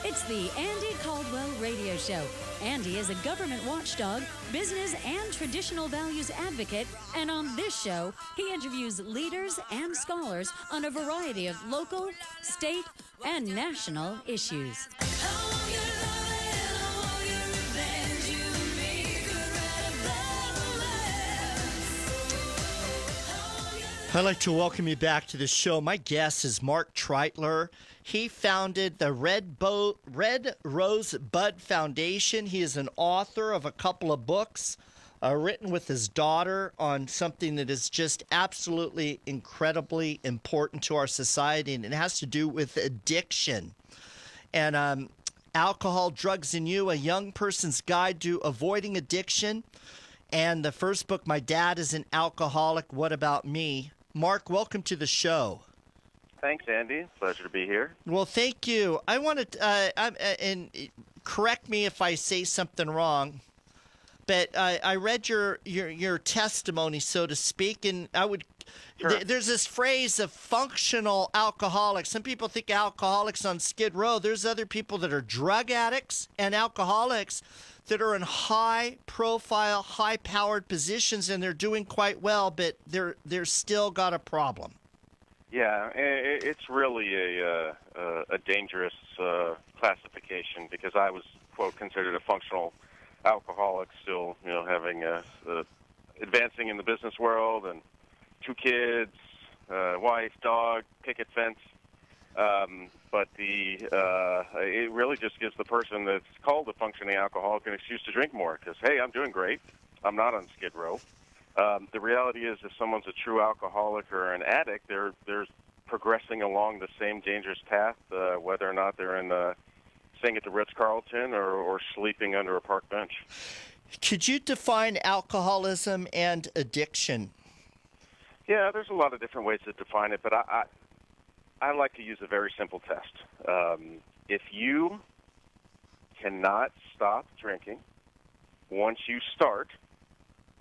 It's the Andy Caldwell Radio Show. Andy is a government watchdog, business and traditional values advocate, and on this show, he interviews leaders and scholars on a variety of local, state, and national issues. I'd like to welcome you back to the show. My guest is Marc Treitler. He founded the Red Rose Bud Foundation. He is an author of a couple of books written with his daughter on something that is just absolutely incredibly important to our society, and it has to do with addiction. And Alcohol, Drugs, and You, A Young Person's Guide to Avoiding Addiction. And the first book, My Dad is an Alcoholic, What About Me? Marc, welcome to the show. Thanks, Andy. Pleasure to be here. Well, thank you. I want to, and correct me if I say something wrong, but I read your testimony, so to speak, and I would. Sure. There's this phrase of functional alcoholics. Some people think alcoholics on Skid Row. There's other people that are drug addicts and alcoholics that are in high-profile, high-powered positions, and they're doing quite well, but they're still got a problem. Yeah, it's really a dangerous classification because I was, quote, considered a functional alcoholic, still, having advancing in the business world and 2 kids, wife, dog, picket fence. But it really just gives the person that's called a functioning alcoholic an excuse to drink more because, hey, I'm doing great. I'm not on Skid Row. The reality is if someone's a true alcoholic or an addict, they're progressing along the same dangerous path, whether or not they're staying at the Ritz-Carlton or sleeping under a park bench. Could you define alcoholism and addiction? Yeah, there's a lot of different ways to define it, but I like to use a very simple test. If you cannot stop drinking once you start,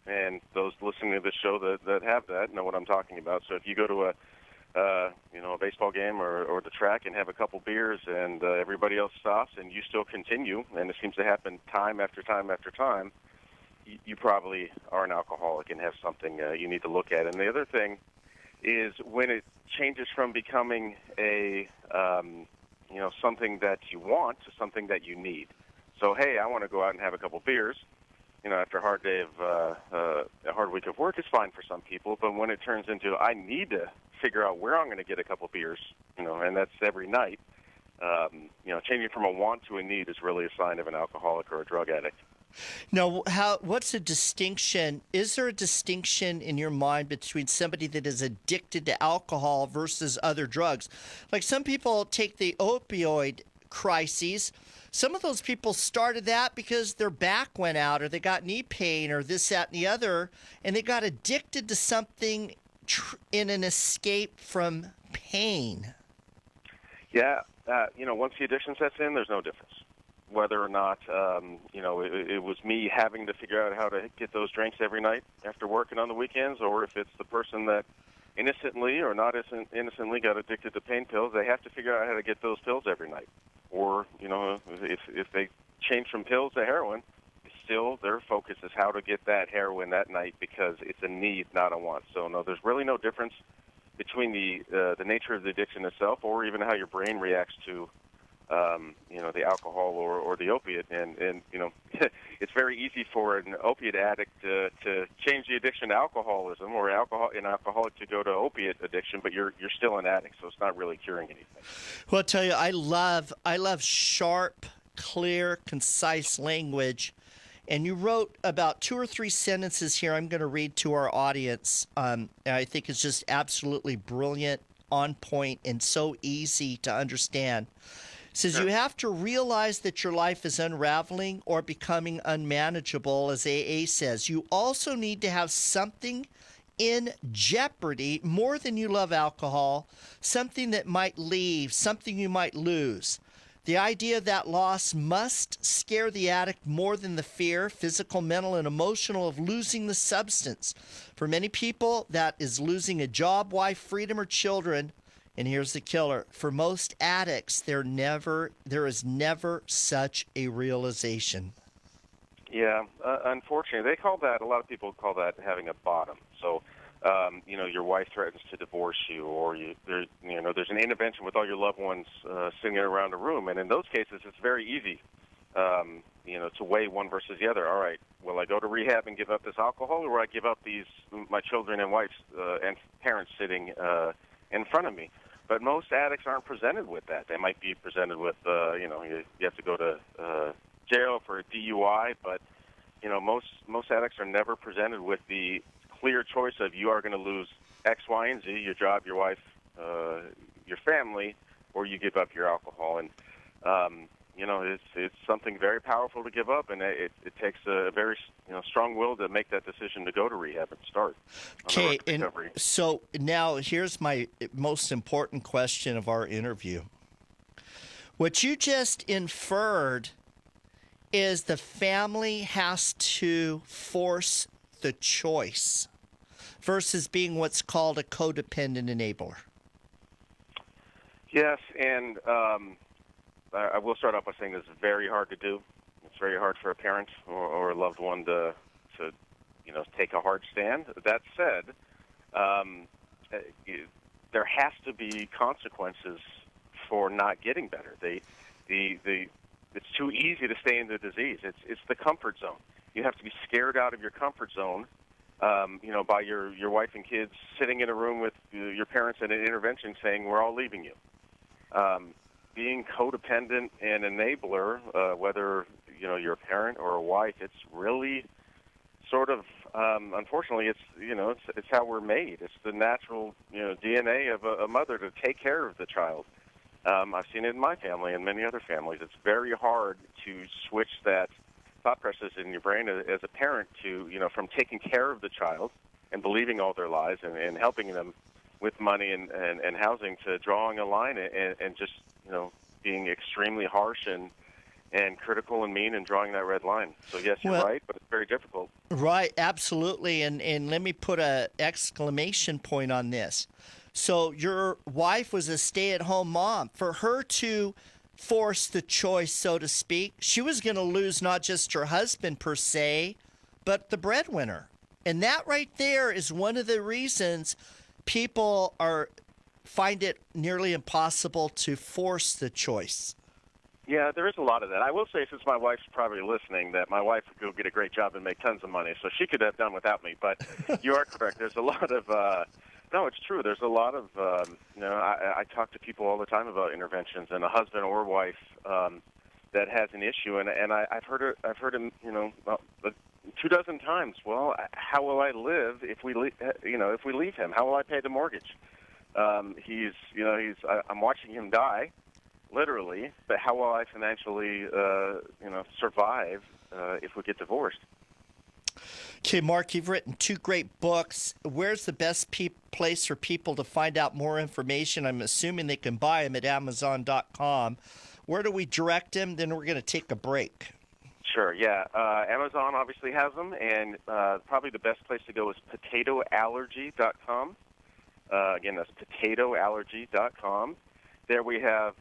and those listening to the show that have that know what I'm talking about. So if you go to a baseball game or the track and have a couple beers and everybody else stops and you still continue, and it seems to happen time after time after time, you probably are an alcoholic and have something you need to look at. And the other thing is when it changes from becoming a something that you want to something that you need. So hey, I want to go out and have a couple beers. After a hard day of a hard week of work is fine for some people, but when it turns into I need to figure out where I'm going to get a couple beers, and that's every night. Changing from a want to a need is really a sign of an alcoholic or a drug addict. Now, what's a distinction? Is there a distinction in your mind between somebody that is addicted to alcohol versus other drugs? Like some people take the opioid crises. Some of those people started that because their back went out or they got knee pain or this, that, and the other, and they got addicted to something in an escape from pain. Yeah, once the addiction sets in, there's no difference. Whether or not, it was me having to figure out how to get those drinks every night after work and on the weekends, or if it's the person that innocently or not innocently got addicted to pain pills, they have to figure out how to get those pills every night. Or, if they change from pills to heroin, still their focus is how to get that heroin that night because it's a need, not a want. So, no, there's really no difference between the nature of the addiction itself or even how your brain reacts to the alcohol or the opiate. And it's very easy for an opiate addict to change the addiction to alcoholism or an alcoholic to go to opiate addiction, but you're still an addict, so it's not really curing anything. Well, I'll tell you, I love sharp, clear, concise language. And you wrote about 2 or 3 sentences here I'm going to read to our audience. I think it's just absolutely brilliant, on point, and so easy to understand. It says, You have to realize that your life is unraveling or becoming unmanageable, as AA says. You also need to have something in jeopardy more than you love alcohol, something that might leave, something you might lose. The idea of that loss must scare the addict more than the fear, physical, mental, and emotional, of losing the substance. For many people, that is losing a job, wife, freedom, or children. And here's the killer. For most addicts, there is never such a realization. Yeah, unfortunately, a lot of people call that having a bottom. So, your wife threatens to divorce you, or there's an intervention with all your loved ones sitting around a room. And in those cases, it's very easy, to weigh one versus the other. All right, will I go to rehab and give up this alcohol, or will I give up my children and wives and parents sitting in front of me? But most addicts aren't presented with that. They might be presented with, you have to go to jail for a DUI, but most addicts are never presented with the clear choice of you are going to lose X, Y, and Z, your job, your wife, your family, or you give up your alcohol. And it's something very powerful to give up, and it takes a very strong will to make that decision to go to rehab and start. Okay, and so now here's my most important question of our interview. What you just inferred is the family has to force the choice versus being what's called a codependent enabler. Yes, and I will start off by saying this is very hard to do. It's very hard for a parent or a loved one to take a hard stand. That said, there has to be consequences for not getting better. It's too easy to stay in the disease. It's the comfort zone. You have to be scared out of your comfort zone, by your wife and kids sitting in a room with your parents at an intervention saying, we're all leaving you. Being codependent and enabler, whether you're a parent or a wife, it's really sort of, unfortunately, it's how we're made. It's the natural DNA of a mother to take care of the child. I've seen it in my family and many other families. It's very hard to switch that thought process in your brain as a parent to, from taking care of the child and believing all their lies and helping them with money and housing to drawing a line and just, being extremely harsh and critical and mean and drawing that red line. So, yes, you're right, but it's very difficult. Right, absolutely. And let me put an exclamation point on this. So your wife was a stay-at-home mom. For her to force the choice, so to speak, she was going to lose not just her husband per se, but the breadwinner. And that right there is one of the reasons people find it nearly impossible to force the choice. Yeah, there is a lot of that. I will say, since my wife's probably listening, that my wife would go get a great job and make tons of money, so she could have done without me. But you are correct. There's a lot of no, it's true. There's a lot of I talk to people all the time about interventions, and a husband or wife that has an issue, and I've heard him 24 times. Well, how will I live if we leave him? How will I pay the mortgage? I'm watching him die, literally, but how will I financially survive if we get divorced? Okay, Marc, you've written 2 great books. Where's the best place for people to find out more information? I'm assuming they can buy them at Amazon.com. Where do we direct them? Then we're going to take a break. Sure, yeah. Amazon obviously has them, and probably the best place to go is potatoallergy.com. Again, that's potatoallergy.com. There we have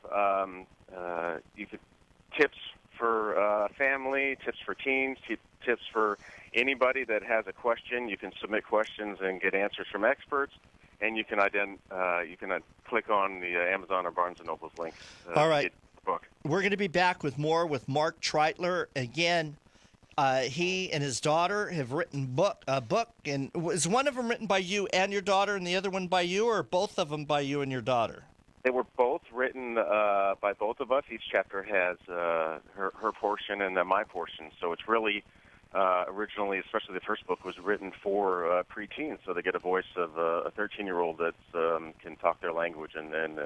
tips for family, tips for teens, tips for anybody that has a question. You can submit questions and get answers from experts, and you can click on the Amazon or Barnes & Noble's link. All right. To get the book. We're going to be back with more with Marc Treitler. Again, he and his daughter have written a book, and was one of them written by you and your daughter, and the other one by you, or both of them by you and your daughter? They were both written by both of us. Each chapter has her portion and then my portion. So it's really originally, especially the first book, was written for preteens, so they get a voice of a 13-year-old that can talk their language and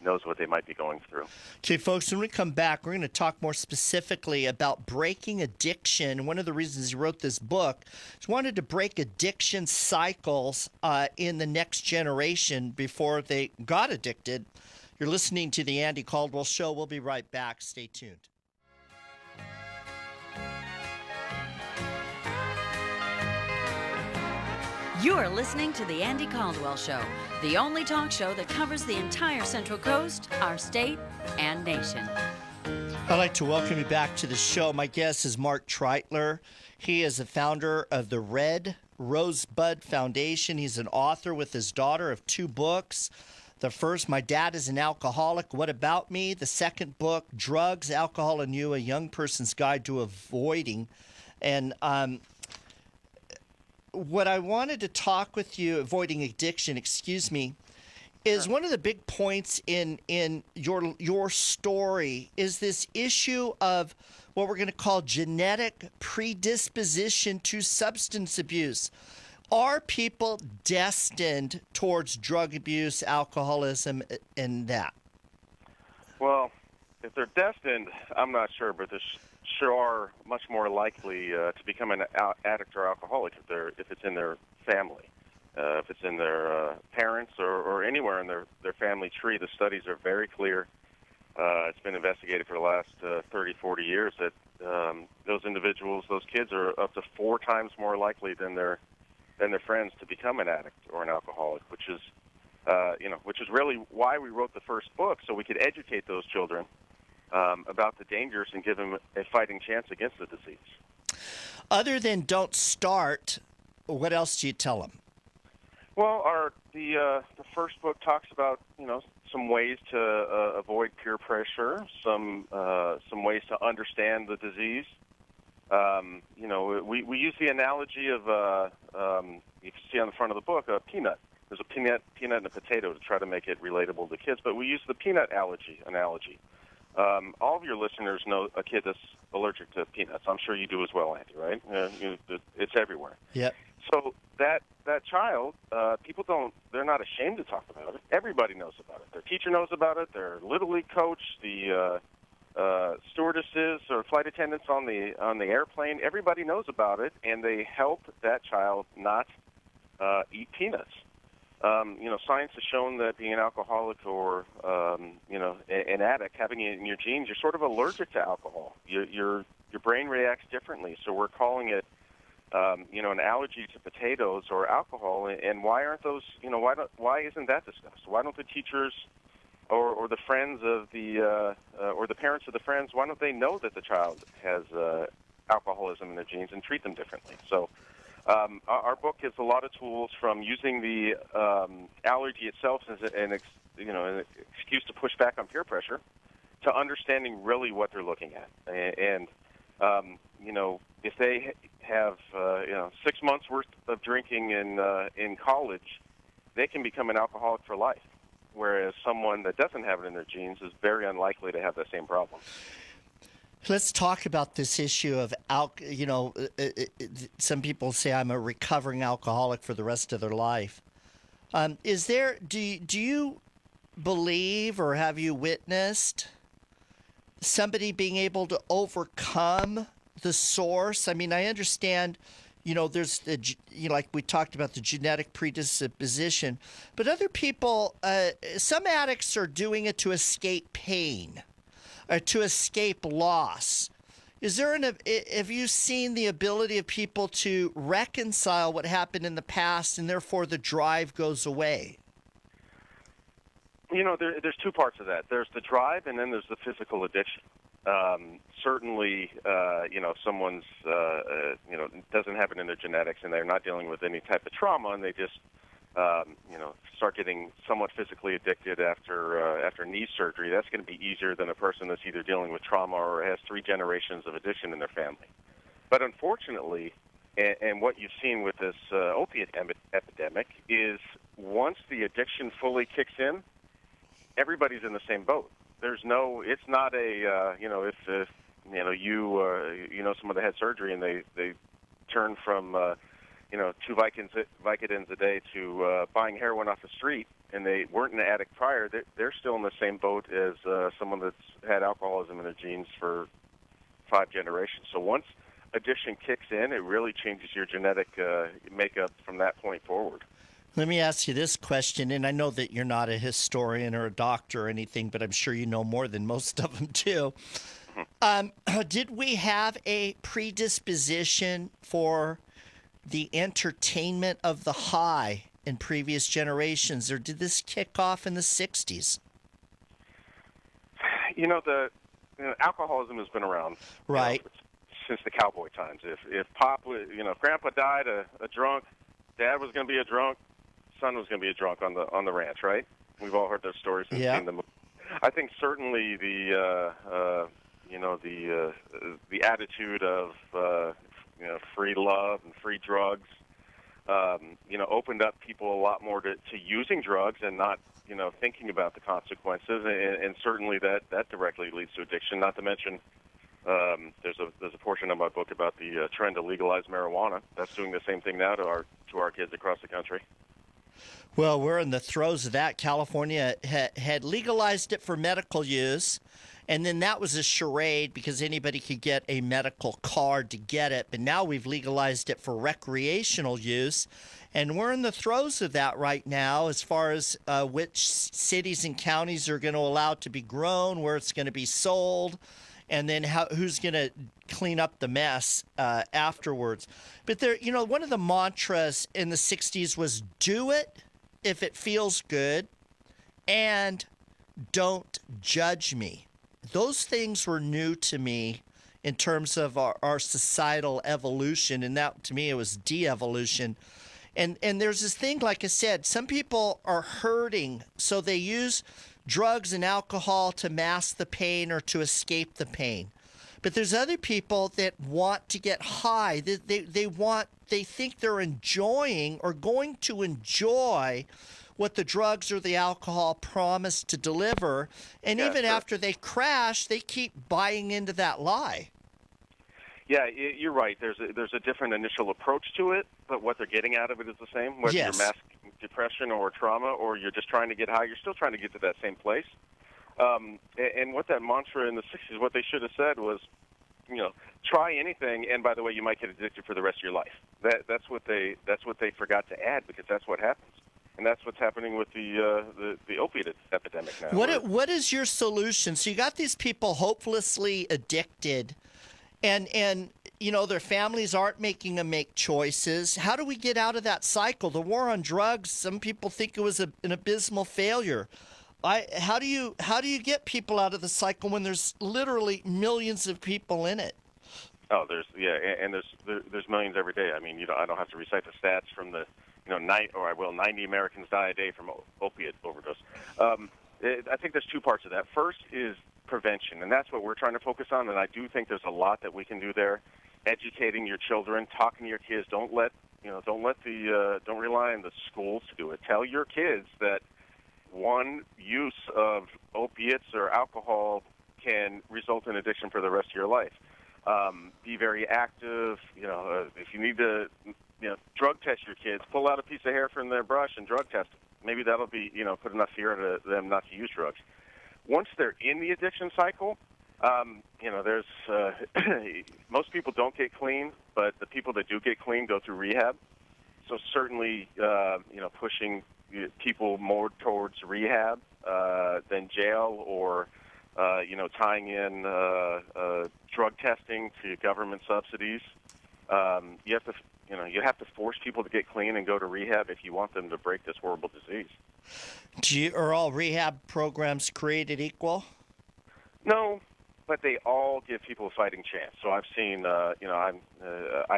knows what they might be going through. Okay, folks, when we come back, we're going to talk more specifically about breaking addiction. One of the reasons he wrote this book is he wanted to break addiction cycles in the next generation before they got addicted. You're listening to the Andy Caldwell Show. We'll be right back. Stay tuned. You're listening to The Andy Caldwell Show, the only talk show that covers the entire Central Coast, our state, and nation. I'd like to welcome you back to the show. My guest is Marc Treitler. He is the founder of the Red Rosebud Foundation. He's an author with his daughter of 2 books. The first, My Dad is an Alcoholic, What About Me? The second book, Drugs, Alcohol, and You, A Young Person's Guide to Avoiding. And what I wanted to talk with you, avoiding addiction, is one of the big points in your story is this issue of what we're going to call genetic predisposition to substance abuse. Are people destined towards drug abuse, alcoholism, and that? Well, if they're destined, I'm not sure, but they sure are much more likely to become an addict or alcoholic if it's in their family. If it's in their parents or anywhere in their family tree. The studies are very clear. It's been investigated for the last 30, 40 years that those individuals, those kids, are up to 4 times more likely than their friends to become an addict or an alcoholic, which is really why we wrote the first book, so we could educate those children about the dangers and give them a fighting chance against the disease. Other than don't start, what else do you tell them? Well, the first book talks about some ways to avoid peer pressure, some ways to understand the disease. We use the analogy of you can see on the front of the book a peanut. There's a peanut and a potato to try to make it relatable to kids, but we use the peanut analogy. All of your listeners know a kid that's allergic to peanuts. I'm sure you do as well, Andy, right? It's everywhere. Yep. So that child, they're not ashamed to talk about it. Everybody knows about it. Their teacher knows about it. Their Little League coach, the stewardesses or flight attendants on the airplane, everybody knows about it, and they help that child not eat peanuts. Science has shown that being an alcoholic or an addict, having it in your genes, you're sort of allergic to alcohol. Your brain reacts differently. So we're calling it an allergy to potatoes or alcohol. And why aren't those? Why isn't that discussed? Why don't the teachers or the friends of the or the parents of the friends, why don't they know that the child has alcoholism in their genes and treat them differently? So our book gives a lot of tools, from using the allergy itself as an excuse to push back on peer pressure, to understanding really what they're looking at. And if they have 6 months worth of drinking in college, they can become an alcoholic for life. Whereas someone that doesn't have it in their genes is very unlikely to have that same problem. Let's talk about this issue of some people say I'm a recovering alcoholic for the rest of their life. Do you believe, or have you witnessed somebody being able to overcome the source? I mean, I understand, there's like we talked about, the genetic predisposition, but other people, some addicts are doing it to escape pain, or to escape loss. Have you seen the ability of people to reconcile what happened in the past, and therefore the drive goes away? There's 2 parts of that. There's the drive, and then there's the physical addiction. Certainly, someone's, doesn't have it in their genetics, and they're not dealing with any type of trauma, and they just, start getting somewhat physically addicted after knee surgery. That's going to be easier than a person that's either dealing with trauma or has 3 generations of addiction in their family. But unfortunately, and what you've seen with this opiate epidemic is, once the addiction fully kicks in, everybody's in the same boat. It's not if someone that had surgery and they turn from 2 Vicodins a day to buying heroin off the street, and they weren't an addict prior, they're still in the same boat as someone that's had alcoholism in their genes for 5 generations. So once addiction kicks in, it really changes your genetic makeup from that point forward. Let me ask you this question, and I know that you're not a historian or a doctor or anything, but I'm sure you know more than most of them do. Did we have a predisposition for the entertainment of the high in previous generations, or did this kick off in the 60s? Alcoholism has been around, Right. Since the cowboy times. If Pop, if Grandpa died a drunk, Dad was going to be a drunk, son was going to be a drunk on the ranch, right? We've all heard those stories and seen them. I think certainly the attitude of free love and free drugs, opened up people a lot more to using drugs and not thinking about the consequences, and certainly that directly leads to addiction. Not to mention, there's a portion of my book about the trend to legalize marijuana. That's doing the same thing now to our kids across the country. Well, we're in the throes of that. California had legalized it for medical use, and then that was a charade because anybody could get a medical card to get it. But now we've legalized it for recreational use, and we're in the throes of that right now as far as which cities and counties are going to allow it to be grown, where it's going to be sold, and then who's going to clean up the mess afterwards. But one of the mantras in the 60s was do it if it feels good, and don't judge me. Those things were new to me in terms of our societal evolution, and that, to me, it was de-evolution. And there's this thing, like I said, some people are hurting, so they use drugs and alcohol to mask the pain or to escape the pain. But there's other people that want to get high. They think they're enjoying or going to enjoy what the drugs or the alcohol promise to deliver. And even after they crash, they keep buying into that lie. Yeah, you're right. There's a different initial approach to it, but what they're getting out of it is the same. Whether you're masking depression or trauma or you're just trying to get high, you're still trying to get to that same place. And what that mantra in the 60s, what they should have said was, try anything, and by the way, you might get addicted for the rest of your life. That's what they forgot to add, because that's what happens, and that's what's happening with the opiate epidemic now. What is your solution? So you got these people hopelessly addicted, and their families aren't making them make choices. How do we get out of that cycle? The war on drugs, some people think it was an abysmal failure. How do you get people out of the cycle when there's literally millions of people in it? Oh, there's millions every day. I mean, I don't have to recite the stats from the 90 Americans die a day from opiate overdose. I think there's two parts of that. First is prevention, and that's what we're trying to focus on. And I do think there's a lot that we can do there. Educating your children, talking to your kids. Don't rely on the schools to do it. Tell your kids that one use of opiates or alcohol can result in addiction for the rest of your life. Be very active. If you need to, drug test your kids, pull out a piece of hair from their brush and drug test them. Maybe that'll be, put enough fear into them not to use drugs. Once they're in the addiction cycle, there's most people don't get clean, but the people that do get clean go through rehab. So certainly, pushing people more towards rehab than jail, or tying in drug testing to government subsidies. You have to force people to get clean and go to rehab if you want them to break this horrible disease. Are all rehab programs created equal? No, but they all give people a fighting chance. So I've seen, I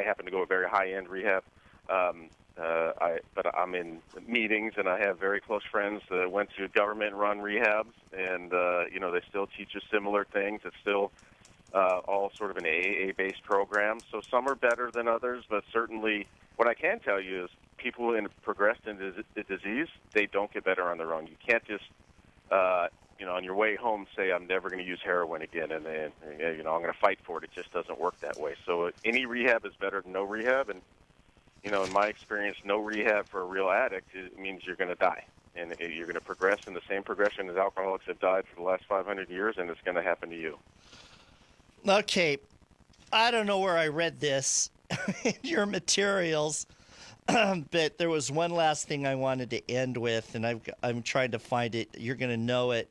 happen to go to very high-end rehab. But I'm in meetings, and I have very close friends that went to government-run rehabs, and they still teach us similar things. It's still all sort of an AA-based program. So some are better than others, but certainly what I can tell you is people who have progressed into the disease, they don't get better on their own. You can't just, on your way home say, I'm never going to use heroin again, and I'm going to fight for it. It just doesn't work that way. So any rehab is better than no rehab, and in my experience, no rehab for a real addict means you're going to die. And you're going to progress in the same progression as alcoholics have died for the last 500 years, and it's going to happen to you. Okay. I don't know where I read this in your materials, but there was one last thing I wanted to end with, and I'm trying to find it. You're going to know it.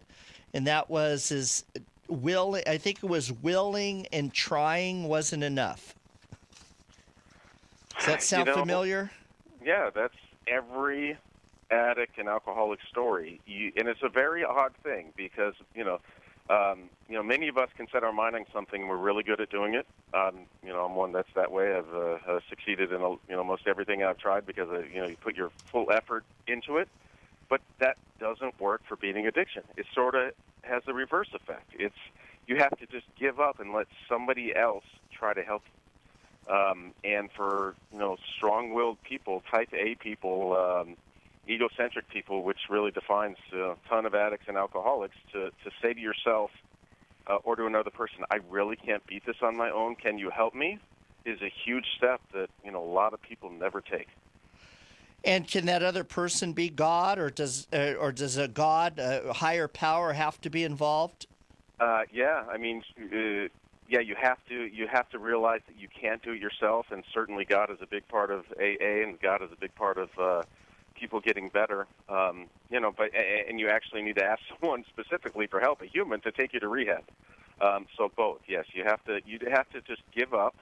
And that was I think it was willing and trying wasn't enough. Does that sound familiar? Yeah, that's every addict and alcoholic story. And it's a very odd thing because, many of us can set our mind on something and we're really good at doing it. I'm one that's that way. I've succeeded in, most everything I've tried because, you put your full effort into it. But that doesn't work for beating addiction. It sort of has the reverse effect. You have to just give up and let somebody else try to help you. And for, strong-willed people, type A people, egocentric people, which really defines a ton of addicts and alcoholics, to say to yourself or to another person, I really can't beat this on my own, can you help me, is a huge step that, a lot of people never take. And can that other person be God, or does a God, a higher power, have to be involved? Yeah, I mean, you have to realize that you can't do it yourself, and certainly God is a big part of AA, and God is a big part of people getting better. But you actually need to ask someone specifically for help, a human, to take you to rehab. So both, yes, you have to just give up.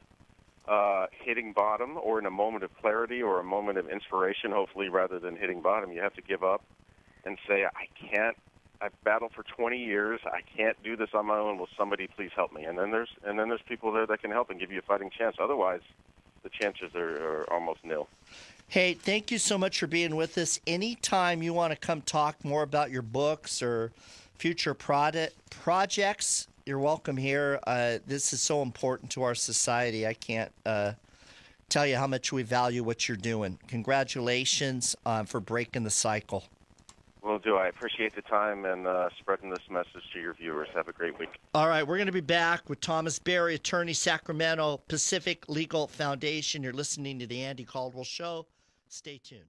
Hitting bottom, or in a moment of clarity or a moment of inspiration, hopefully, rather than hitting bottom, you have to give up and say, I've battled for 20 years, I can't do this on my own, will somebody please help me? And then there's people there that can help and give you a fighting chance. Otherwise, the chances are almost nil. Hey, thank you so much for being with us. Anytime you want to come talk more about your books or future projects, you're welcome here. This is so important to our society. I can't tell you how much we value what you're doing. Congratulations for breaking the cycle. Will do. I appreciate the time and spreading this message to your viewers. Have a great week. All right, we're going to be back with Thomas Berry, attorney, Sacramento Pacific Legal Foundation. You're listening to the Andy Caldwell Show. Stay tuned.